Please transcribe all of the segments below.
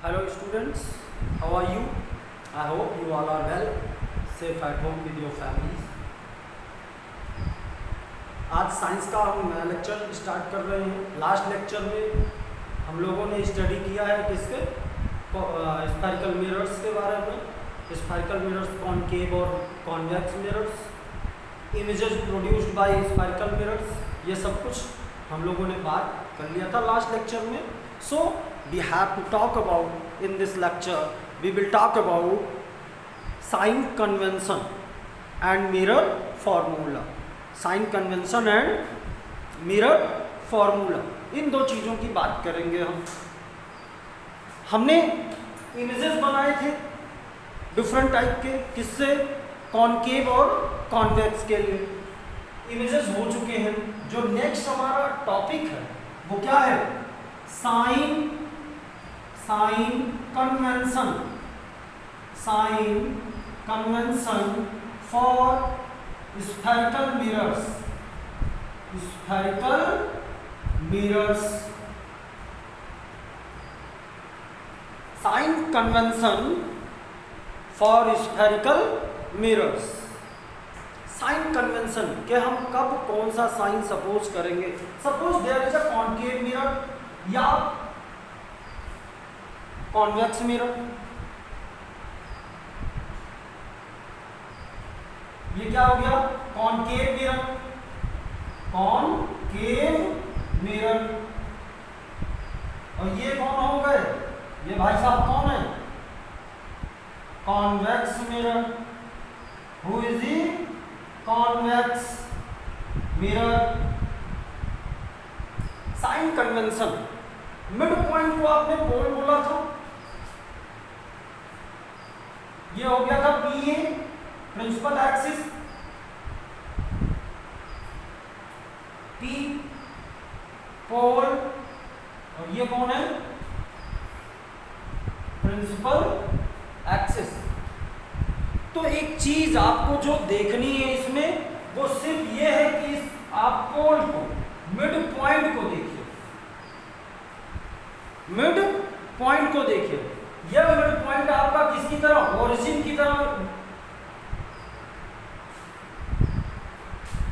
Hello students, how are you? I hope you all are well, safe at home with your families. आज science का हम नया lecture start कर रहे हैं। लास्ट लेक्चर में हम लोगों ने स्टडी किया है किसके स्फेरिकल मिरर्स के बारे में। स्फेरिकल मिरर्स, कॉनकेव और convex mirrors, images produced by spherical mirrors, ये सब कुछ हम लोगों ने बात कर लिया था लास्ट लेक्चर में। So we have to talk about in this lecture, we will talk about sign convention and mirror formula. Sign convention and mirror formula, इन दो चीज़ों की बात करेंगे हम। हमने इमेजेस बनाए थे डिफरेंट टाइप के, किससे? कॉनकेव और कॉन्वेक्स के लिए इमेजेस हो चुके हैं। जो नेक्स्ट हमारा टॉपिक है वो क्या है? Sign convention for spherical mirrors. Sign convention for spherical mirrors. Sign convention के हम कब कौन सा साइन सपोज करेंगे? Suppose there is a concave mirror या कॉन्वेक्स मिरर। ये क्या हो गया? Concave mirror. और ये कौन हो गए? ये भाई साहब कौन है? Convex mirror. Who is the convex mirror? Sign convention, mid point को आपने पोल बोला था, ये हो गया था P A principal axis, P pole, और ये कौन है? Principal axis. तो एक चीज आपको जो देखनी है इसमें वो सिर्फ ये है कि आप पोल को, मिड पॉइंट को देखिए, मिड पॉइंट को देखिए। यह मिड पॉइंट आपका किसकी तरह? ओरिजिन की तरह।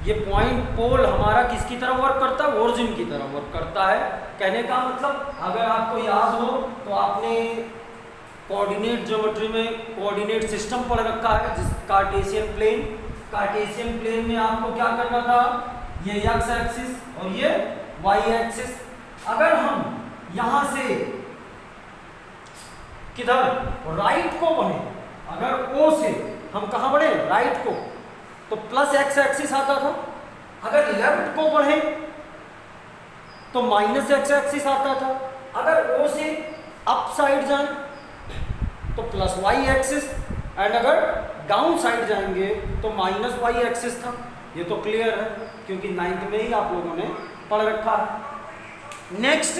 ये पॉइंट पोल हमारा किसकी तरह वर्क करता है? ओरिजिन की तरह वर्क करता है। कहने का मतलब, अगर आपको याद हो तो आपने कोऑर्डिनेट ज्योमेट्री में कोऑर्डिनेट सिस्टम पढ़ रखा है, जिस कार्टेशियन प्लेन में आपको क्या करना था? ये एक्स एक्सिस और ये वाई एक्सिस। अगर हम यहां से किधर? राइट को बढ़े, अगर ओ से हम कहां बढ़े? राइट को, तो प्लस एक्स एक्सिस आता था। अगर लेफ्ट को बढ़े तो माइनस एक्स एक्सिस आता था। अगर ओ से अप साइड जाए तो प्लस वाई एक्सिस, एंड अगर डाउन साइड जाएंगे तो माइनस वाई एक्सिस था। ये तो क्लियर है क्योंकि 9th में ही आप लोगों ने पढ़ रखा है। नेक्स्ट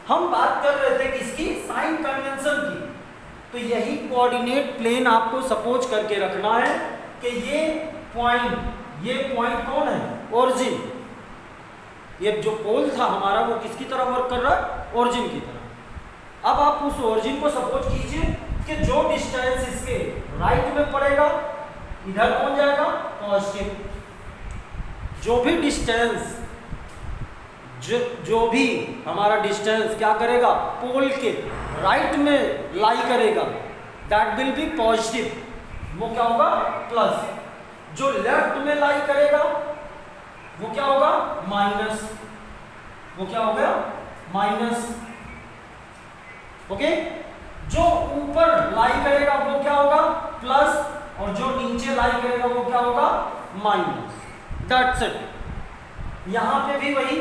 हम बात कर रहे थे किसकी? साइन कन्वेंशन की। तो यही कोऑर्डिनेट प्लेन आपको सपोज करके रखना है कि ये पॉइंट कौन है? ओरिजिन। ये जो पोल था हमारा वो किसकी तरह वर्क कर रहा है? ओरिजिन की तरह। अब आप उस ओरिजिन को सपोज कीजिए कि जो डिस्टेंस इसके राइट में पड़ेगा, इधर कौन जाएगा? पॉजिटिव। जो भी डिस्टेंस, जो भी हमारा डिस्टेंस क्या करेगा? पोल के राइट में लाई करेगा, दैट विल बी पॉजिटिव। वो क्या होगा? प्लस। जो लेफ्ट में लाई करेगा वो क्या होगा? माइनस। वो क्या हो गया? माइनस। ओके। जो ऊपर लाई करेगा वो क्या होगा? प्लस, और जो नीचे लाई करेगा वो क्या होगा? माइनस। That's it. यहां पे भी वही,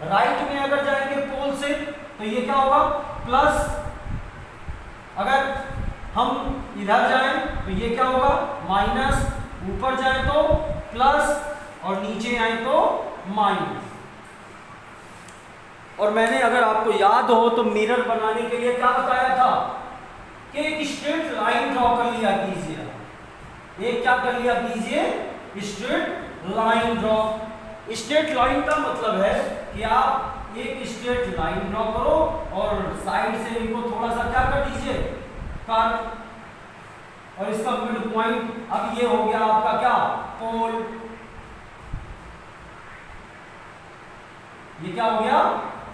राइट में अगर जाएंगे पोल से तो ये क्या होगा? प्लस। अगर हम इधर जाएं तो ये क्या होगा? माइनस। ऊपर जाए तो प्लस और नीचे आए तो माइनस। और मैंने, अगर आपको याद हो तो, मिरर बनाने के लिए क्या बताया था कि एक स्ट्रेट लाइन ड्रॉ कर लिया कीजिए। एक क्या कर लिया कीजिए? Straight line draw. Straight line का मतलब है कि आप एक स्ट्रेट लाइन ड्रॉ करो और साइड से इनको थोड़ा सा क्या कर दीजिए, कर्व, और इसका मिड पॉइंट, अब ये हो गया आपका क्या, पोल। ये क्या हो गया,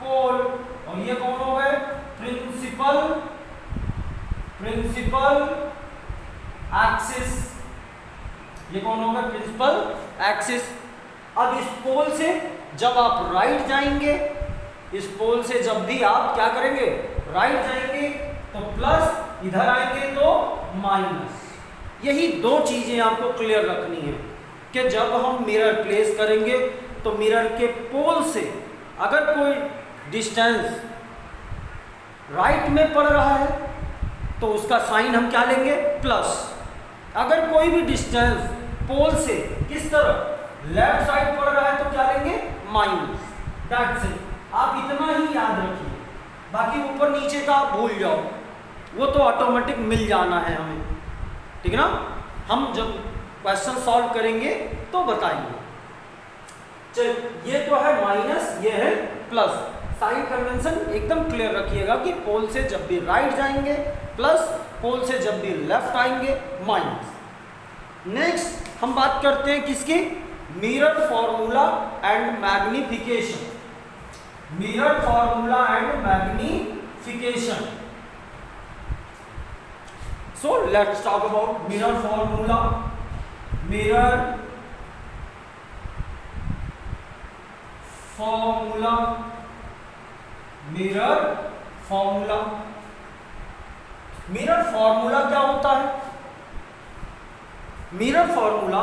पोल। और ये कौन हो गए, प्रिंसिपल एक्सिस। ये कौन हो गए, प्रिंसिपल एक्सिस। अब इस पोल से जब आप राइट जाएंगे, इस पोल से जब भी आप क्या करेंगे, राइट जाएंगे तो प्लस, इधर आएंगे तो माइनस। यही दो चीजें आपको क्लियर रखनी है कि जब हम मिरर प्लेस करेंगे तो मिरर के पोल से अगर कोई डिस्टेंस राइट में पड़ रहा है तो उसका साइन हम क्या लेंगे, प्लस। अगर कोई भी डिस्टेंस पोल से किस तरफ, लेफ्ट साइड पड़ रहा है तो क्या लेंगे, माइनस। That's it. आप इतना ही याद रखिए, बाकी ऊपर नीचे का आप भूल जाओ, वो तो ऑटोमेटिक मिल जाना है हमें, ठीक है ना। हम जब क्वेश्चन सॉल्व करेंगे तो बताएंगे। चल, ये तो है माइनस, ये है प्लस। साइन कन्वेंशन एकदम क्लियर रखिएगा कि पोल से जब भी राइट जाएंगे प्लस, पोल से जब भी लेफ्ट आएंगे माइनस। नेक्स्ट हम बात करते हैं किसकी, mirror formula and magnification. Mirror formula and magnification. So let's talk about mirror formula. Mirror formula, mirror formula. Mirror formula क्या होता है, मिरर फॉर्मूला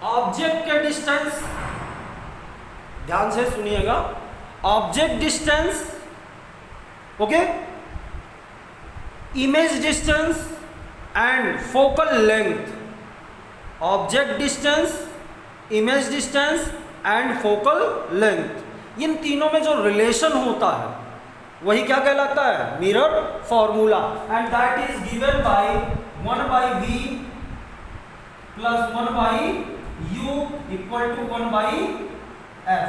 ऑब्जेक्ट के डिस्टेंस, ध्यान से सुनिएगा, object distance, okay, image distance and focal length. Object distance, image distance and focal length, इन तीनों में जो रिलेशन होता है वही क्या कहलाता है, mirror formula. And that is given by 1/v plus 1/u equal to 1/f।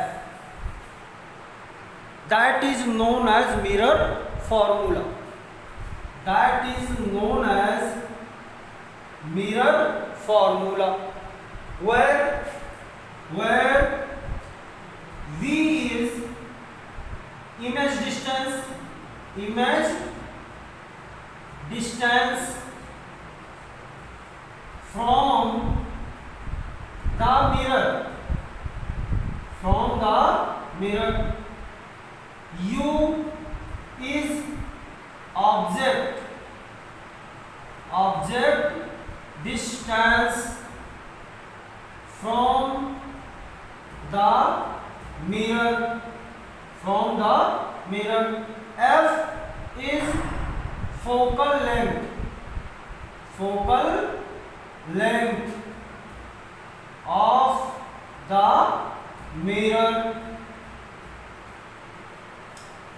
That is known as mirror formula. That is known as mirror formula, where v is image distance from the mirror, u is object distance from the mirror, f is focal length of the mirror।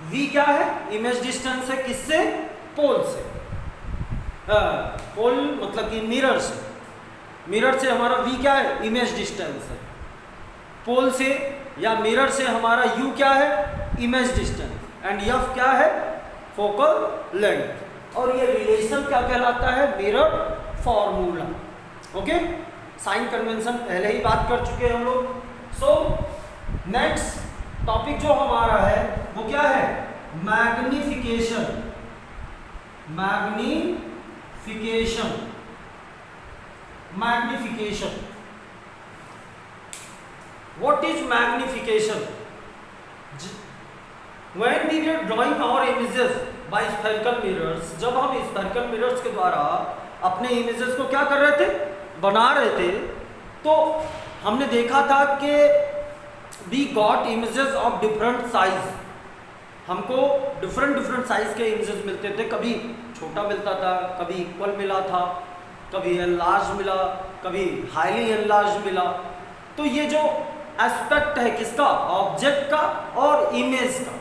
v क्या है, image distance है, किससे, पोल से। पोल मतलब कि mirror से, mirror से हमारा v क्या है, इमेज डिस्टेंस है। पोल से या मिरर से हमारा u क्या है, इमेज डिस्टेंस, एंड f क्या है, फोकल लेंथ। और ये रिलेशन क्या कहलाता है, mirror formula. Okay, sign convention पहले ही बात कर चुके हैं हम लोग। सो नेक्स्ट टॉपिक जो हमारा है वो क्या है, magnification. What is magnification? When we were drawing our images by spherical mirrors, जब हम spherical mirrors के द्वारा अपने images को क्या कर रहे थे, बना रहे थे, तो हमने देखा था कि we got images of different size। हमको डिफरेंट साइज के इमेजेस मिलते थे, कभी छोटा मिलता था, कभी इक्वल मिला था, कभी एनलार्ज मिला, कभी हाईली एनलार्ज मिला। तो ये जो एस्पेक्ट है किसका, ऑब्जेक्ट का और इमेज का।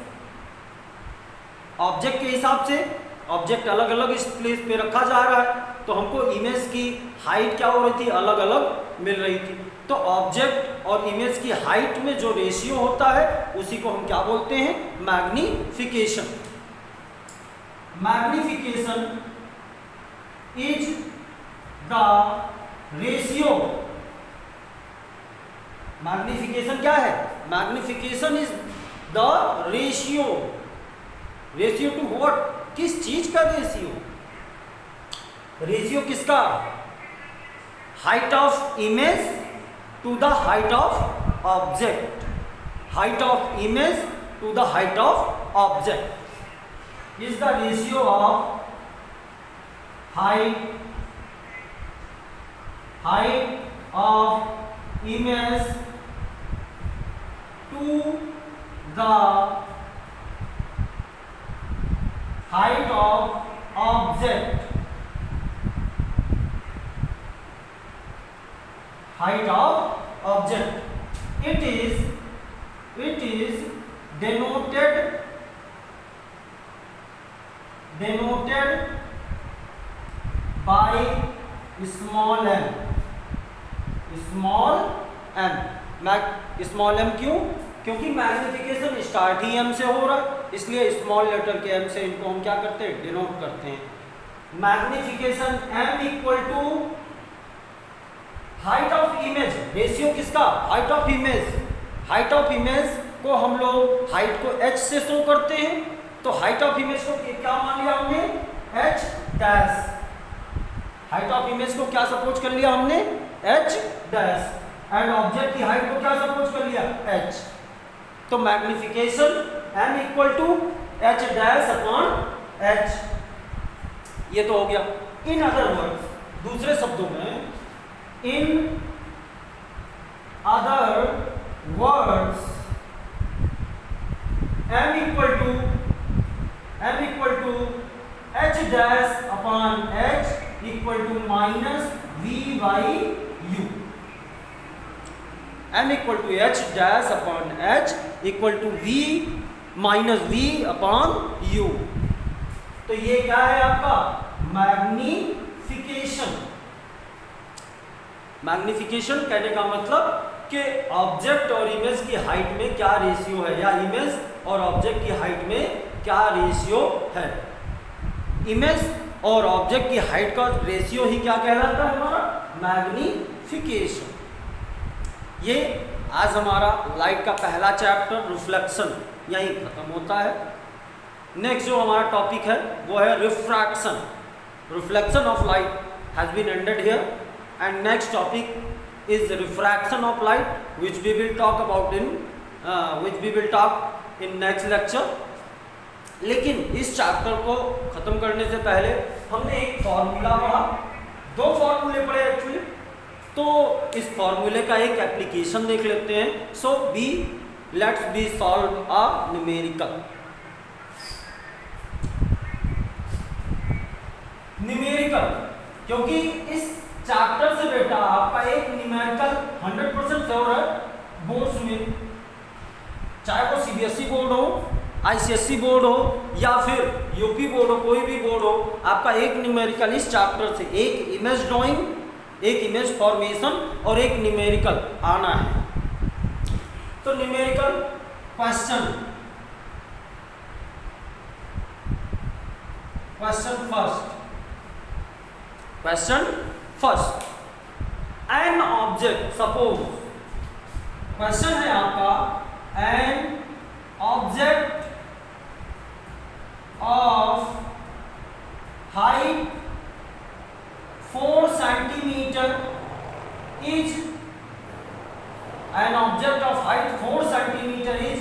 ऑब्जेक्ट के हिसाब से ऑब्जेक्ट अलग अलग इस प्लेस पे रखा जा रहा है, तो हमको इमेज की हाइट क्या हो रही थी, अलग अलग मिल रही थी। तो ऑब्जेक्ट और इमेज की हाइट में जो रेशियो होता है उसी को हम क्या बोलते हैं, magnification. Magnification is the ratio, magnification क्या है? Magnification is the ratio, ratio to what? किस चीज का रेशियो? रेशियो किसका? Height of image to the height of object, height of image to the height of object is the ratio of height of image to the height of object, height of object. It is denoted by small m, small m। Small m क्यों? क्योंकि magnification start ही m से हो रहा है, इसलिए small letter के m से इनको हम क्या करते हैं? डिनोट करते हैं। Magnification m equal to height of image, ratio किसका? Height of image. Height of image को हम लोग हाइट को h से शो करते हैं, तो हाइट ऑफ इमेज को क्या मान लिया हमने? h dash. Height of image को क्या सपोज कर लिया हमने? h dash. एंड ऑब्जेक्ट की हाइट को क्या सपोज कर लिया? h। तो magnification m equal to h dash upon h, ये तो हो गया। इन अदर वर्ड्स, दूसरे शब्दों में, in other words m equal to h dash upon h equal to minus v by u। m equal to h dash upon h equal to v minus v upon u। तो ये क्या है आपका? Magnification. Magnification कहने का मतलब कि object और इमेज की हाइट में क्या रेशियो है, या इमेज और ऑब्जेक्ट की हाइट में क्या रेशियो है। इमेज और ऑब्जेक्ट की हाइट का रेशियो ही क्या कहलाता है? हमारा मैग्निफिकेशन। ये आज हमारा लाइट का पहला चैप्टर रिफ्लेक्शन यहीं खत्म होता है। नेक्स्ट जो हमारा टॉपिक है वो है refraction. Reflection of light has been ended here, and next topic is refraction of light which we will talk about in next lecture। लेकिन इस चैप्टर को खत्म करने से पहले हमने एक फॉर्मूला पढ़ा, दो फॉर्मूले पढ़े एक्चुअली, तो इस फॉर्मूले का एक एप्लीकेशन देख लेते हैं। So let's be solve a numerical. क्योंकि इस चैप्टर से बेटा आपका एक न्यूमेरिकल 100% श्योर है बोर्ड्स में, चाहे वो सीबीएसई बोर्ड हो, आईसीएसई बोर्ड हो या फिर यूपी बोर्ड हो, कोई भी बोर्ड हो, आपका एक न्यूमेरिकल इस चैप्टर से, एक इमेज ड्राइंग, एक इमेज फॉर्मेशन और एक न्यूमेरिकल आना है। तो numerical question first, an object, suppose question है आपका, an object of height 4 centimeter is, an object of height 4 centimeter is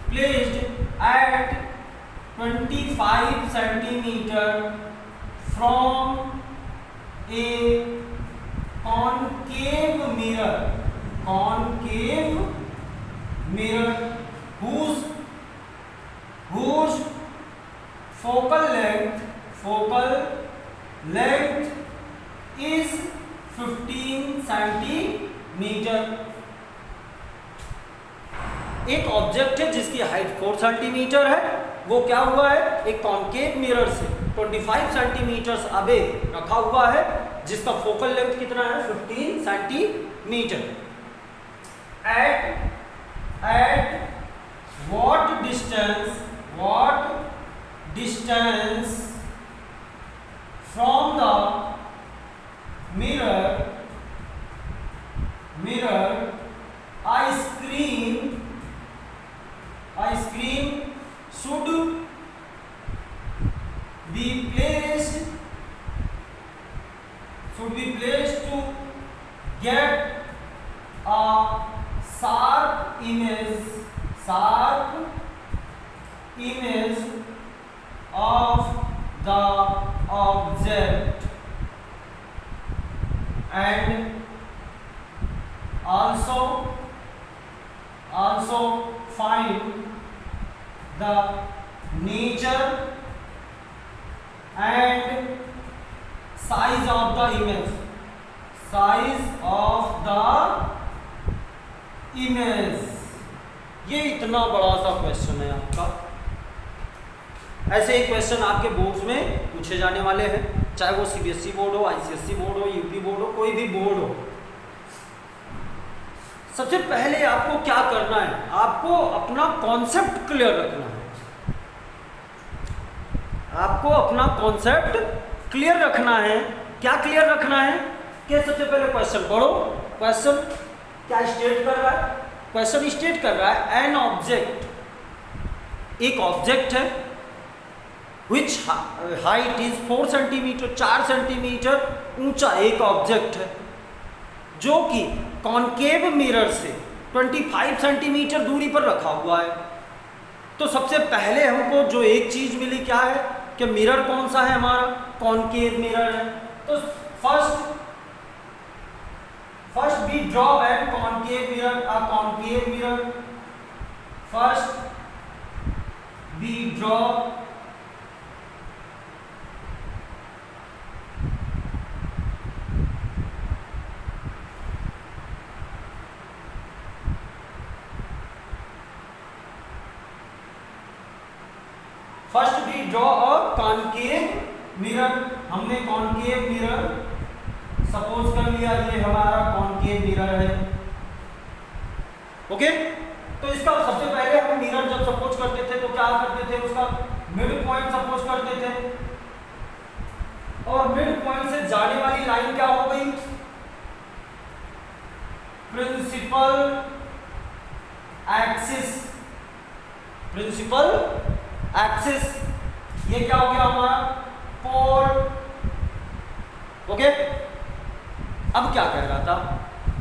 placed at 25 centimeter from a concave mirror whose focal length is 15 centimetre. एक object है जिसकी height 4 centimetre है, वो क्या हुआ है? एक कॉन्केव मिरर से 25 सेंटीमीटर अबे रखा हुआ है, जिसका फोकल लेंथ कितना है? 15 centimetre. At what what distance from the mirror ice cream should be placed to get a sharp image of the object, and also find the nature and size of the image. ये इतना बड़ा सा question है आपका। ऐसे ही question आपके boards में पूछे जाने वाले हैं, चाहे वो सीबीएसई बोर्ड हो, आईसीएसई बोर्ड हो, यूपी बोर्ड हो, कोई भी बोर्ड हो। सबसे पहले आपको क्या करना है, आपको अपना कॉन्सेप्ट क्लियर रखना है। आपको अपना कॉन्सेप्ट क्लियर रखना है। क्या क्लियर रखना है कि सबसे पहले क्वेश्चन पढ़ो। क्वेश्चन क्या स्टेट कर रहा है? क्वेश्चन स्टेट कर रहा है एन ऑब्जेक्ट, एक ऑब्जेक्ट है विच हाइट इज 4 सेंटीमीटर, 4 सेंटीमीटर ऊंचा एक ऑब्जेक्ट है जो कि कॉनकेव मिरर से 25 सेंटीमीटर दूरी पर रखा हुआ है। तो सबसे पहले हमको जो एक चीज मिली क्या है कि मिरर कौन सा है, हमारा कॉनकेव मिरर है। तो first we draw a concave mirror. First we draw a concave mirror। हमने concave mirror सपोज कर लिया, ये हमारा कॉनकेव मिरर है। ओके, तो इसका सबसे पहले हम मिरर जब सपोज करते थे तो क्या करते थे, उसका मिड पॉइंट सपोज करते थे, और मिड पॉइंट से जाने वाली लाइन क्या हो गई, प्रिंसिपल एक्सिस। ये क्या हो गया हमारा पोल। ओके, अब क्या कह रहा था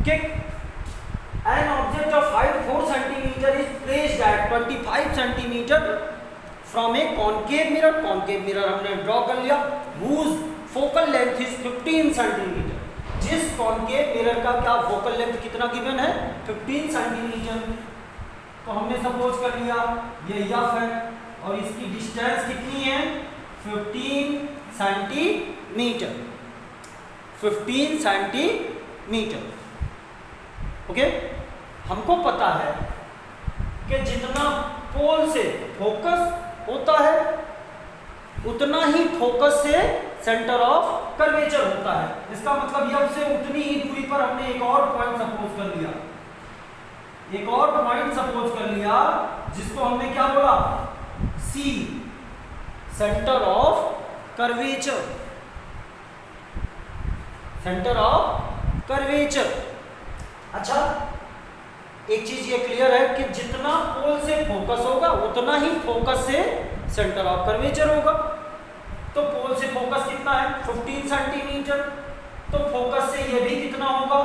कि an object of height 4 centimetre is placed at 25 centimetre from a concave mirror. Concave mirror हमने ड्रॉ कर लिया, whose focal length is 15 centimetre. जिस कॉनकेव मिरर का क्या फोकल लेंथ कितना गिवन है, 15 सेंटीमीटर। तो हमने सपोज कर लिया ये एफ है और इसकी डिस्टेंस कितनी है, 15 सेंटीमीटर। 15 सेंटीमीटर। ओके, हमको पता है कि जितना पोल से फोकस होता है उतना ही फोकस से सेंटर ऑफ कर्वेचर होता है। इसका मतलब यह से उतनी ही दूरी पर हमने एक और पॉइंट सपोज कर लिया, जिसको हमने क्या बोला, सी, सेंटर ऑफ कर्वेचर। अच्छा, एक चीज ये क्लियर है कि जितना पोल से फोकस होगा उतना ही फोकस से सेंटर ऑफ कर्वेचर होगा। तो पोल से फोकस कितना है, 15 सेंटीमीटर। तो फोकस से ये भी कितना होगा,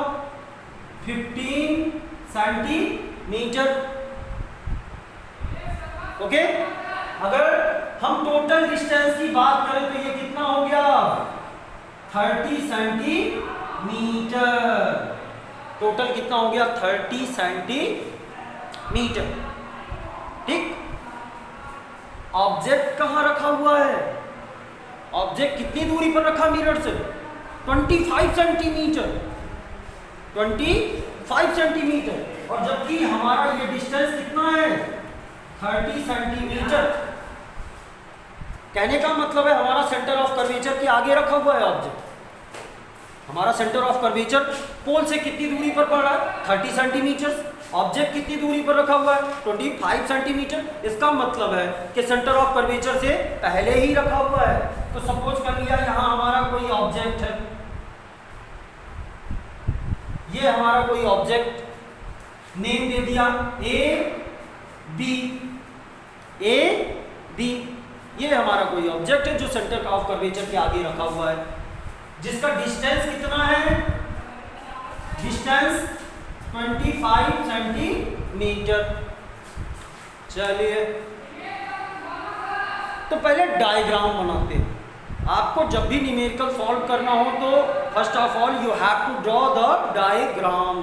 15 सेंटीमीटर। ओके, अगर हम टोटल डिस्टेंस की बात करें तो ये कितना हो गया, 30 सेंटीमीटर। टोटल कितना हो गया, 30 सेंटीमीटर। ठीक, ऑब्जेक्ट कहां रखा हुआ है, ऑब्जेक्ट कितनी दूरी पर रखा मिरर से, 25 सेंटीमीटर। 25 सेंटीमीटर, और जबकि हमारा ये डिस्टेंस कितना है, 30 सेंटीमीटर। कहने का मतलब है हमारा सेंटर ऑफ कर्वेचर के आगे रखा हुआ है ऑब्जेक्ट। हमारा सेंटर ऑफ कर्वेचर पोल से कितनी दूरी पर पड़ रहा है, 30 सेंटीमीटर, ऑब्जेक्ट कितनी दूरी पर रखा हुआ है 25 सेंटीमीटर। इसका मतलब है कि सेंटर ऑफ कर्वेचर से पहले ही रखा हुआ है। तो सपोज कर लिया यहां हमारा कोई ऑब्जेक्ट है, ये हमारा कोई ऑब्जेक्ट, नेम दे दिया ए बी, ये हमारा कोई ऑब्जेक्ट है जो सेंटर ऑफ कर्वेचर के आगे रखा हुआ है, जिसका डिस्टेंस कितना है, डिस्टेंस 25 सेंटीमीटर। चलिए तो पहले डायग्राम बनाते हैं। आपको जब भी न्यूमेरिकल सॉल्व करना हो तो first of all you have to draw the diagram.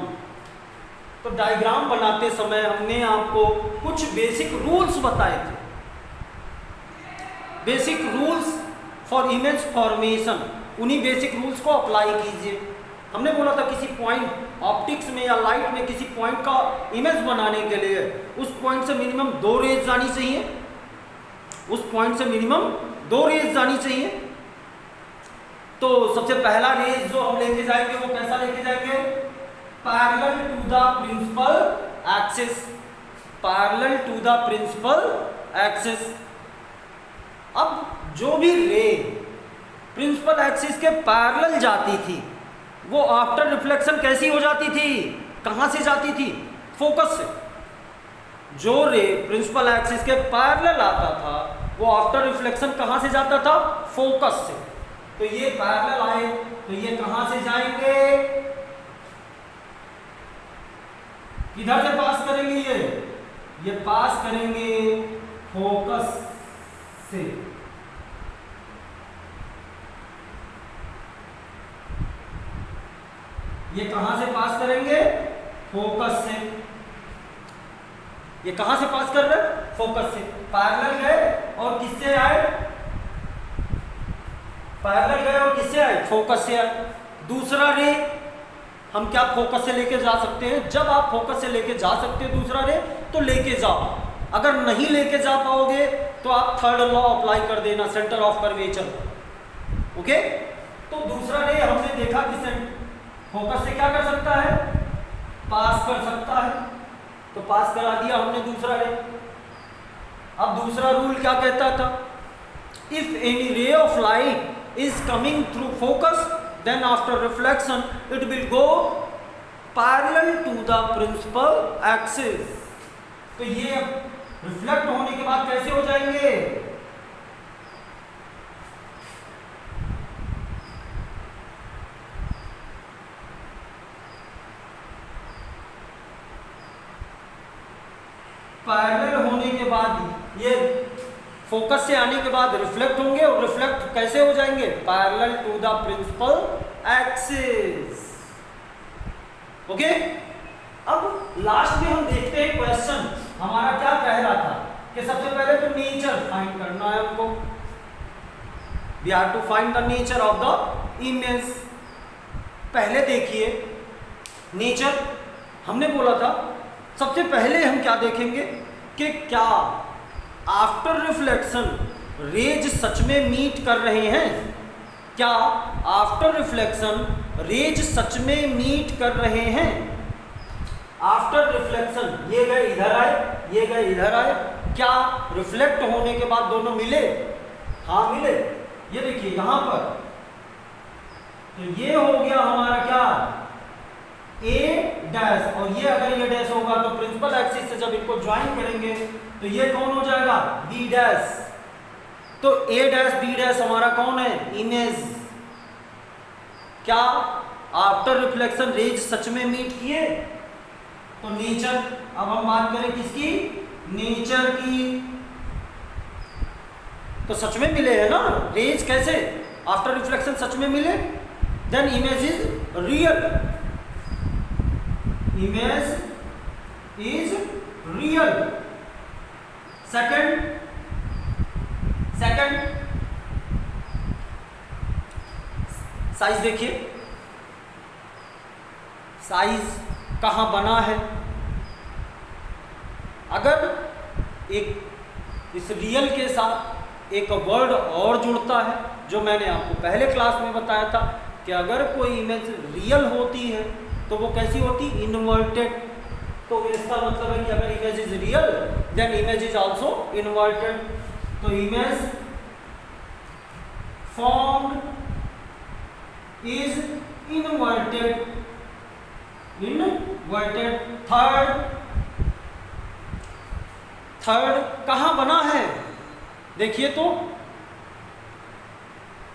तो डायग्राम बनाते समय हमने आपको कुछ बेसिक रूल्स बताए थे, basic rules for image formation. उन्हीं बेसिक रूल्स को अप्लाई कीजिए। हमने बोला था किसी पॉइंट ऑप्टिक्स में या लाइट में किसी पॉइंट का इमेज बनाने के लिए उस पॉइंट से मिनिमम 2 रेज जानी चाहिए, उस पॉइंट से मिनिमम 2 रेज जानी चाहिए। तो सबसे पहला रेज जो हम लेके जाएंगे वो कैसा लेके जाएंगे, parallel to the principal axis, parallel to the principal axis. अब जो भी रे प्रिंसिपल एक्सिस के पैरेलल जाती थी वो आफ्टर रिफ्लेक्शन कैसी हो जाती थी, कहां से जाती थी, फोकस से। जो रे प्रिंसिपल एक्सिस के पैरेलल आता था वो आफ्टर रिफ्लेक्शन कहां से जाता था, फोकस से। तो ये पैरेलल आए तो ये कहां से जाएंगे, किधर से पास करेंगे, ये पास करेंगे फोकस से। ये कहां से पास करेंगे, फोकस से। ये कहां से पास कर रहे हैं, फोकस से। पैरेलल गए और किससे आए, पैरेलल गए और किससे आए, फोकस से आए। दूसरा रे हम क्या फोकस से लेके जा सकते हैं, जब आप फोकस से लेके जा सकते हो दूसरा रे तो लेके जाओ। अगर नहीं लेके जा पाओगे तो आप थर्ड लॉ अप्लाई कर देना, सेंटर ऑफ कर्वेचर। ओके, तो दूसरा रे हमने देखा कि फोकस से क्या कर सकता है, पास कर सकता है, तो पास करा दिया हमने दूसरा रे। अब दूसरा रूल क्या कहता था, if any ray of light is coming through focus then after reflection it will go parallel to the principal axis. तो ये रिफ्लेक्ट होने के बाद कैसे हो जाएंगे, पैरेलल होने के बाद ये फोकस से आने के बाद रिफ्लेक्ट होंगे और रिफ्लेक्ट कैसे हो जाएंगे, parallel to the principal axis. Okay, अब लास्ट में हम देखते हैं क्वेश्चन हमारा क्या कह रहा था कि सबसे पहले तो नेचर फाइंड करना है हमको, we have to find the nature of the image. पहले देखिए नेचर, हमने बोला था सबसे पहले हम क्या देखेंगे कि क्या आफ्टर रिफ्लेक्शन रेज सच में मीट कर रहे हैं, क्या आफ्टर रिफ्लेक्शन रेज सच में मीट कर रहे हैं। आफ्टर रिफ्लेक्शन ये गए इधर आए, ये गए इधर आए, क्या रिफ्लेक्ट होने के बाद दोनों मिले, हाँ मिले। ये देखिए यहां पर, तो ये हो गया हमारा क्या, ए डैश, और ये अगर ये डैश होगा तो प्रिंसिपल एक्सिस से जब इनको ज्वाइन करेंगे तो ये कौन हो जाएगा, बी डैश। तो ए डैश बी डैश हमारा कौन है, इमेज। क्या आफ्टर रिफ्लेक्शन रेज सच में मीट किए, तो नेचर। अब हम बात करें किसकी, नेचर की, तो सच में मिले है ना रेज, कैसे, आफ्टर रिफ्लेक्शन सच में मिले, then image is real, image is real. Second size देखिए, साइज कहां बना है। अगर एक इस रियल के साथ एक वर्ड और जुड़ता है, जो मैंने आपको पहले क्लास में बताया था कि अगर कोई इमेज रियल होती है तो वो कैसी होती, इन्वर्टेड। तो इसका मतलब है कि अगर image is real then image is also inverted. तो image formed is inverted, inverted. Third कहां बना है? देखिए तो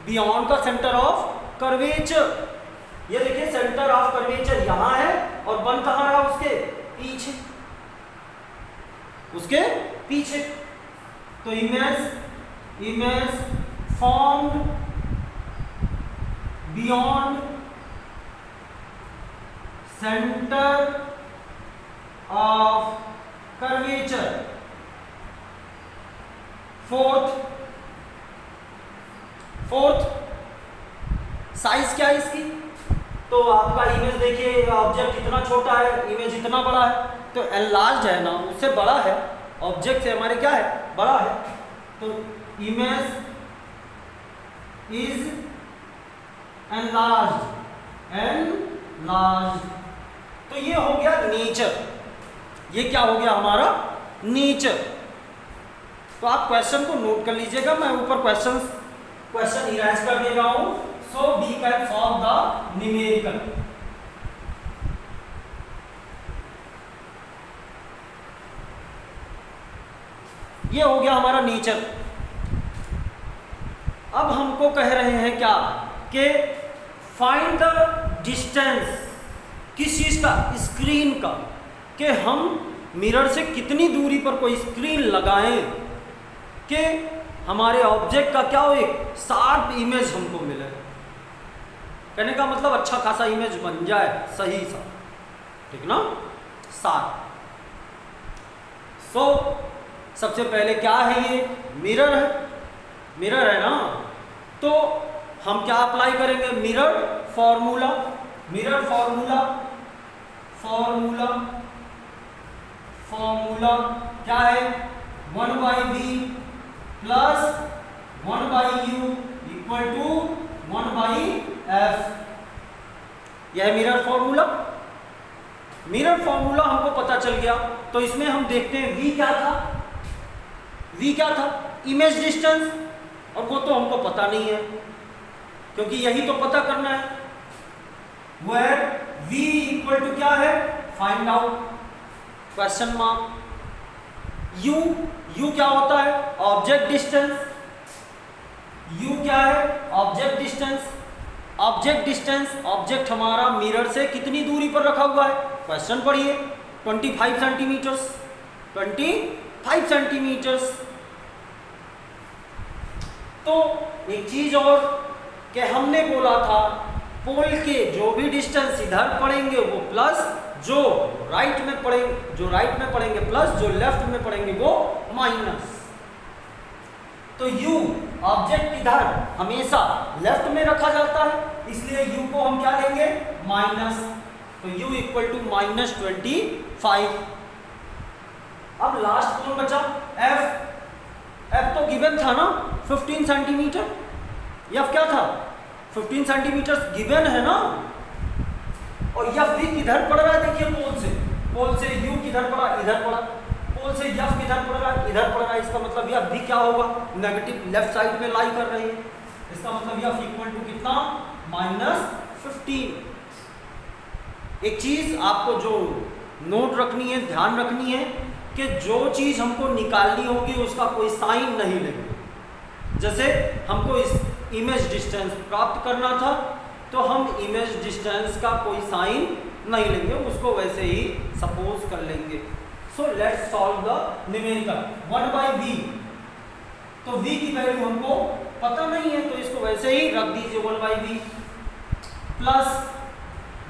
beyond the centre of curvature. ये देखिए सेंटर ऑफ कर्वेचर यहां है और बन कहां रहा? उसके पीछे, उसके पीछे। तो image formed beyond centre of curvature. Fourth size क्या है इसकी? तो आपका इमेज देखिए, ऑब्जेक्ट इतना छोटा है, इमेज इतना बड़ा है, तो एनलार्ज है ना, उससे बड़ा है, ऑब्जेक्ट से हमारे क्या है? बड़ा है। तो इमेज इज एनलार्ज। तो ये हो गया नेचर, ये क्या हो गया हमारा? नेचर। तो आप क्वेश्चन को नोट कर लीजिएगा, मैं ऊपर क्वेश्चन इरेज कर दे रहा हूं, so we can solve the numerical. ये हो गया हमारा नेचर। अब हमको कह रहे हैं क्या कि फाइंड द डिस्टेंस, किस चीज का? स्क्रीन का, कि हम मिरर से कितनी दूरी पर कोई स्क्रीन लगाएं कि हमारे ऑब्जेक्ट का क्या हो, एक शार्प इमेज हमको मिले। कहने का मतलब अच्छा खासा इमेज बन जाए, सही सा, ठीक ना, शार्प। सो सबसे पहले क्या है? ये मिरर है, मिरर है ना, तो हम क्या अप्लाई करेंगे? Mirror formula. मिरर फॉर्मूला क्या है? 1/v plus 1/u equal to 1/f। यह है मिरर फॉर्मूला। मिरर फॉर्मूला हमको पता चल गया, तो इसमें हम देखते हैं v क्या था? v क्या था? इमेज डिस्टेंस, और वो तो हमको पता नहीं है, क्योंकि यही तो पता करना है। वेयर v इक्वल टू क्या है? Find out, question mark. u क्या होता है? Object distance. u क्या है? Object distance. ऑब्जेक्ट हमारा मिरर से कितनी दूरी पर रखा हुआ है? क्वेश्चन पढ़िए, 25 सेंटीमीटर्स। 25 सेंटीमीटर्स। तो एक चीज और कि हमने बोला था पोल के जो भी डिस्टेंस इधर पड़ेंगे वो प्लस, जो राइट में पड़ेंगे प्लस, जो लेफ्ट में पड़ेंगे वो माइनस। तो u ऑब्जेक्ट इधर हमेशा लेफ्ट में रखा जाता है, इसलिए u को हम क्या लेंगे? माइनस। तो u इक्वल टू -25। अब लास्ट कौन बचा? f तो गिवन था ना 15 सेंटीमीटर। f क्या था? 15 सेंटीमीटर गिवन है ना, और f भी किधर पड़ रहा है? देखिए पोल से u किधर पड़ा? इधर पड़ा। पोल से f किधर पड़ रहा है? इधर पड़ रहा है। इसका मतलब f भी क्या होगा? नेगेटिव लेफ्ट साइड में लाई कर रही है। इसका मतलब f इक्वल टू कितना? -15। एक चीज आपको जो नोट रखनी है, ध्यान रखनी है कि जो चीज हमको निकालनी होगी उसका कोई साइन नहीं लेंगे। जैसे हमको इस इमेज डिस्टेंस प्राप्त करना था, तो हम इमेज डिस्टेंस का कोई साइन नहीं लेंगे, उसको वैसे ही सपोज कर लेंगे। So let's solve the numerical. 1/v, तो v की वैल्यू हमको पता नहीं है, तो इसको वैसे ही रख दीजिए 1/v प्लस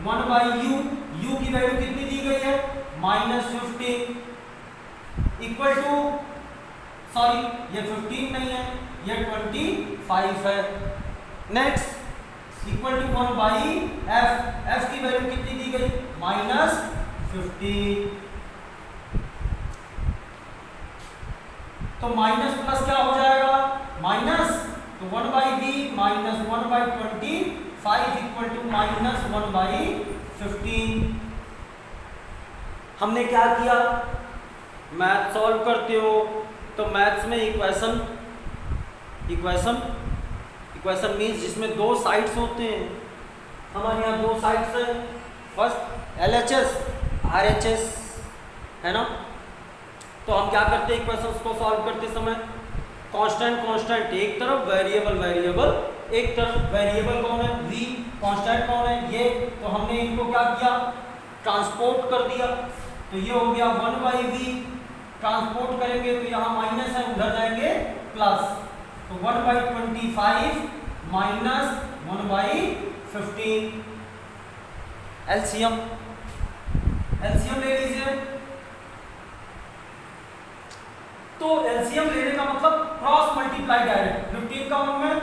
1/u। u की वैल्यू कितनी दी गई है? -15 इक्वल टू, सॉरी ये 15 नहीं है, ये 25 है। Next equal to 1/f। f की वैल्यू कितनी दी गई? -15। तो माइनस प्लस क्या हो जाएगा? माइनस, तो 1/v माइनस 1/25 इक्वल टू -1/15। हमने क्या किया, मैथ सॉल्व करते हो तो मैथ्स में इक्वेशन मीन्स जिसमें दो साइड्स होते हैं, हमारे यहाँ दो साइड्स हैं, फर्स्ट LHS RHS है ना। तो हम क्या करते हैं इक्वेशंस को सॉल्व करते समय, कांस्टेंट एक तरफ, वेरिएबल एक तरफ। वेरिएबल कौन है, v, कांस्टेंट कौन है, ये। तो हमने इनको क्या किया, ट्रांसपोर्ट कर दिया। तो ये हो गया 1/v, ट्रांसपोर्ट करेंगे तो यहाँ माइनस है, उधर जाएंगे प्लस। तो 1/25 माइनस 1/15। एलसीएम ले लीजिए। तो एलसीएम लेने का मतलब क्रॉस मल्टीप्लाई डायरेक्ट, 15 का 1 में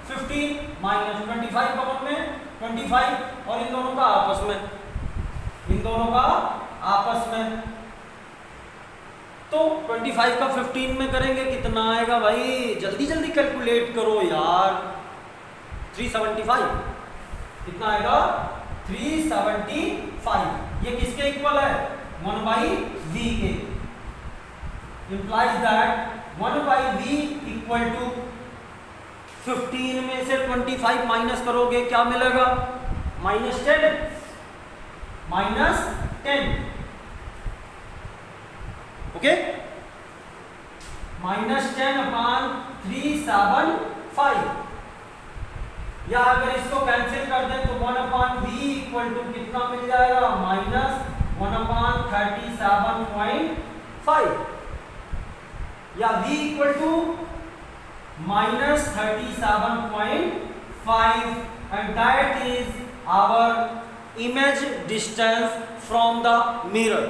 15 माइनस 25 का 1 में 25 और इन दोनों का आपस में। तो 25 का 15 में करेंगे कितना आएगा भाई, जल्दी कैलकुलेट करो यार। 375 कितना आएगा, 375। ये किसके इक्वल है, 1/v के। implies that 1/v equal to 15 में से 25 माइनस करोगे क्या मिलेगा, -10। ओके, -10/375। या अगर इसको कैंसिल कर दें तो 1/v इक्वल टू कितना मिल जाएगा, -1/37.5। या v equal to -37.5 and that is our image distance from the mirror.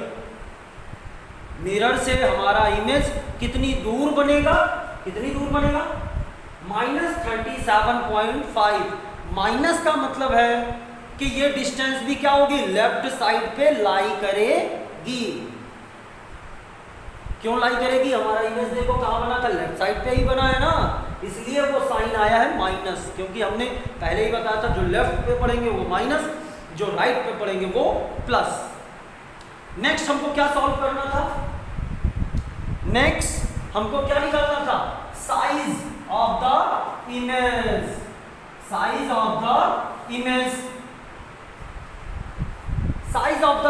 Mirror से हमारा इमेज कितनी दूर बनेगा, -37.5। माइनस का मतलब है कि ये डिस्टेंस भी क्या होगी, लेफ्ट साइड पे लाई करेगी। क्यों लाई करेगी, हमारा इमेज देखो कहाँ बना था, लेफ्ट साइड पे ही बना है ना, इसलिए वो साइन आया है माइनस। क्योंकि हमने पहले ही बताया था जो लेफ्ट पे पढ़ेंगे वो माइनस, जो राइट पे पढ़ेंगे वो प्लस। नेक्स्ट हमको क्या सॉल्व करना था, हमको क्या निकालना था, size of the image. Size of the image size of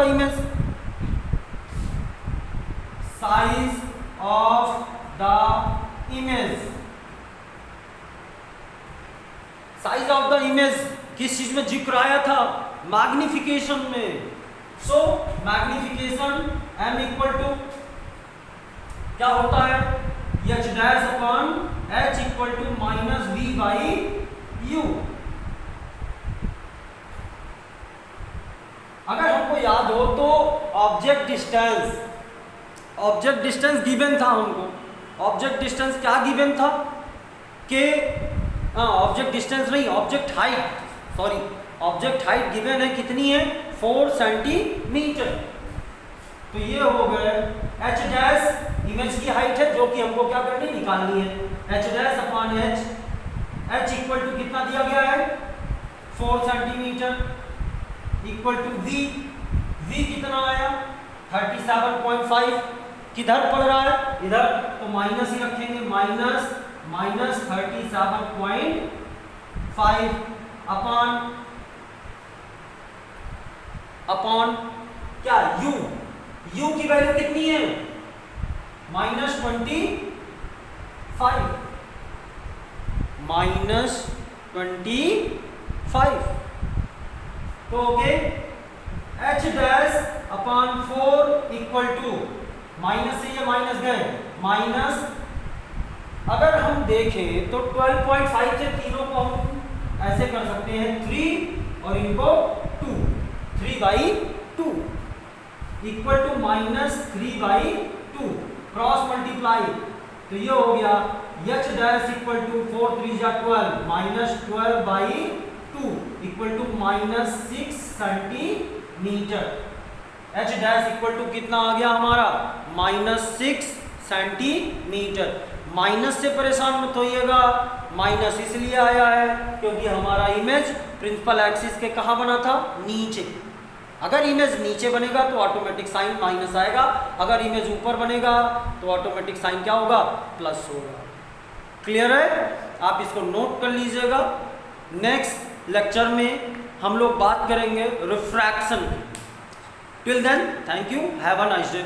the image किस चीज में जिक्र आया था, मैग्निफिकेशन में। So magnification m equal to क्या होता है, h dash upon h equal to -v/u। अगर हमको याद हो तो ऑब्जेक्ट डिस्टेंस गिवन था हमको। ऑब्जेक्ट डिस्टेंस क्या गिवन था कि ऑब्जेक्ट डिस्टेंस नहीं, ऑब्जेक्ट हाइट गिवन है, कितनी है, 4 सेंटीमीटर। तो ये हो गए h डैश इमेज की हाइट है जो कि हमको क्या करनी, निकालनी है। h dash upon h equal to कितना दिया गया है, 4 सेंटीमीटर इक्वल टू v कितना आया, 37.5। किधर पड़ रहा है, इधर, तो माइनस ही रखेंगे, -37.5 अपॉन क्या, u की वैल्यू कितनी है, -25। तो okay, h dash upon 4 equal to, minus से ये माइनस गए, माइनस, अगर हम देखें तो 12.5 से तीनों को हम ऐसे कर सकते हैं 3 और इनको 2, 3/2 इक्वल टू -3/2 क्रॉस मल्टीप्लाई। तो ये हो गया h डैश इक्वल टू 4 3 12 -12/2 इक्वल टू -6 centimetre. h dash equal to कितना आ गया हमारा, -6 सेंटीमीटर। माइनस से परेशान मत होइएगा, माइनस इसलिए आया है क्योंकि हमारा इमेज प्रिंसिपल एक्सिस के कहाँ बना था, नीचे। अगर इमेज नीचे बनेगा तो ऑटोमेटिक साइन माइनस आएगा, अगर इमेज ऊपर बनेगा तो ऑटोमेटिक साइन क्या होगा, प्लस होगा। क्लियर है, आप इसको नोट कर लीजिएगा। नेक्स्ट लेक्चर में हम लोग बात करेंगे रिफ्रैक्शन की। Till then thank you, have a nice day.